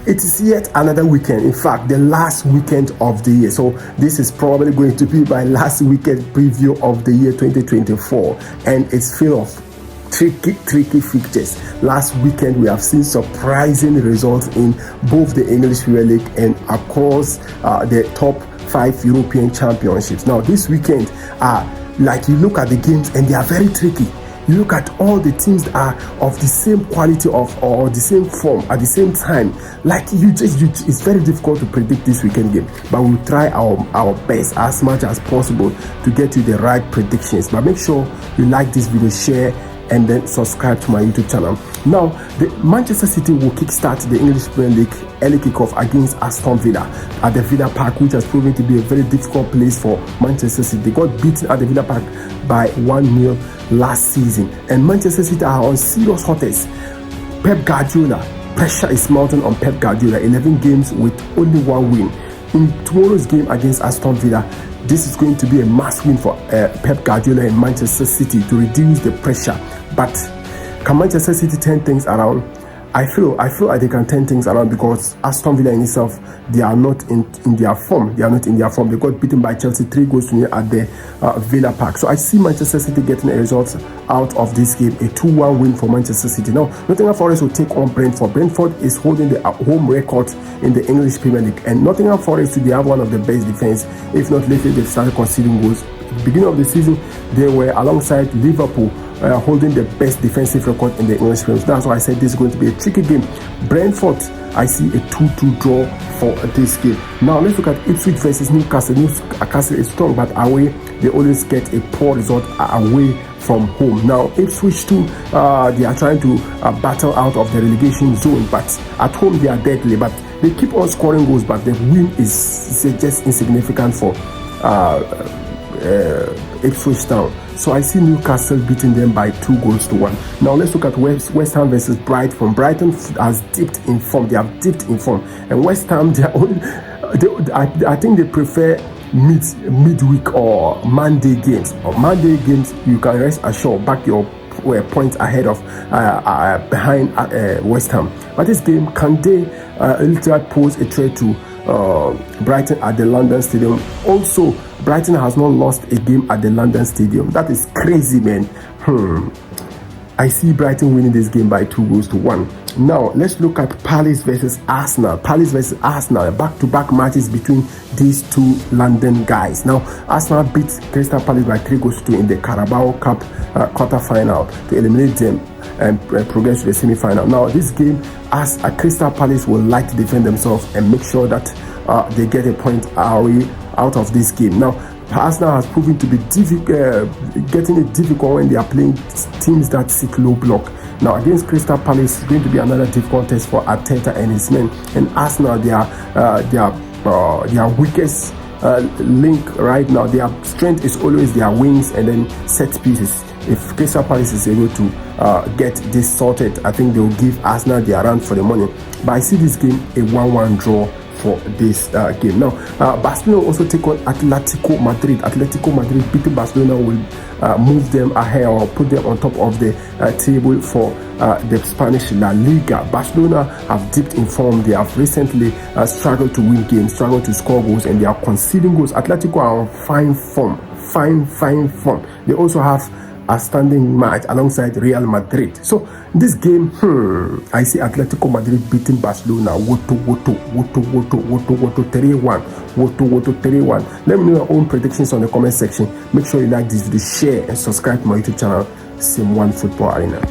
it is yet another weekend. In fact, the last weekend of the year. So this is probably going to be my last weekend preview of the year 2024, and it's full of tricky fixtures. Last weekend we have seen surprising results in both the English Premier League and across the top 5 European championships. Now this weekend, like you look at the games and they are very tricky. You look at all the teams that are of the same quality or the same form at the same time. Like it's very difficult to predict this weekend game, but we'll try our best as much as possible to get you the right predictions. But make sure you like this video, share, and then subscribe to my YouTube channel. Now, the Manchester City will kickstart the English Premier League early kickoff against Aston Villa at the Villa Park, which has proven to be a very difficult place for Manchester City. They got beaten at the Villa Park by 1-0 last season, and Manchester City are on serious hotels. Pep Guardiola, pressure is mounting on Pep Guardiola. 11 games with only 1 win. In tomorrow's game against Aston Villa, this is going to be a must win for Pep Guardiola and Manchester City to reduce the pressure. But can Manchester City turn things around? I feel like they can turn things around because Aston Villa in itself, they are not in their form. They are not in their form. They got beaten by Chelsea 3-0 at the Villa Park. So I see Manchester City getting a result out of this game, a 2-1 win for Manchester City. Now, Nottingham Forest will take on Brentford. Brentford is holding the home record in the English Premier League, and Nottingham Forest, they have one of the best defense. If not lately, they've started conceding goals. Beginning of the season, they were alongside Liverpool holding the best defensive record in the English Premier League. That's why I said this is going to be a tricky game. Brentford, I see a 2-2 draw for this game. Now let's look at Ipswich versus Newcastle. Newcastle is strong, but away they always get a poor result away from home. Now Ipswich too, they are trying to battle out of the relegation zone, but at home they are deadly. But they keep on scoring goals, but the win is just insignificant for Ipswich Town. So I see Newcastle beating them by 2-1. Now let's look at West Ham versus Brighton. Brighton has dipped in form. They have dipped in form, and West Ham, I think they prefer midweek or Monday games. Or Monday games, you can rest assured back your points ahead of behind West Ham. But this game, can they literally pose a threat to Brighton at the London Stadium? Also, Brighton has not lost a game at the London Stadium. That is crazy, man. I see Brighton winning this game by 2-1. Now let's look at Palace versus Arsenal. Palace versus Arsenal, back-to-back matches between these two London guys. Now Arsenal beat Crystal Palace by 3-2 in the Carabao Cup quarter-final to eliminate them and progress to the semi-final. Now this game, as a Crystal Palace will like to defend themselves and make sure that they get a point away out of this game. Now Arsenal has proven to be getting it difficult when they are playing teams that seek low block. Now against Crystal Palace, it's going to be another difficult test for Arteta and his men. And Arsenal, their weakest link right now, their strength is always their wings and then set pieces. If Crystal Palace is able to get this sorted, I think they will give Arsenal their run for the money. But I see this game a 1-1 draw for this game. Now Barcelona will also take on Atletico Madrid. Atletico Madrid beating Barcelona will move them ahead or put them on top of the table for the Spanish La Liga. Barcelona have dipped in form. They have recently struggled to win games, struggled to score goals, and they are conceding goals. Atletico are on fine form. They also have a standing match alongside Real Madrid. So this game, I see Atletico Madrid beating Barcelona. Woto 3-1. Let me know your own predictions on the comment section. Make sure you like this video, share, and subscribe to my YouTube channel, Sim1 Football Arena.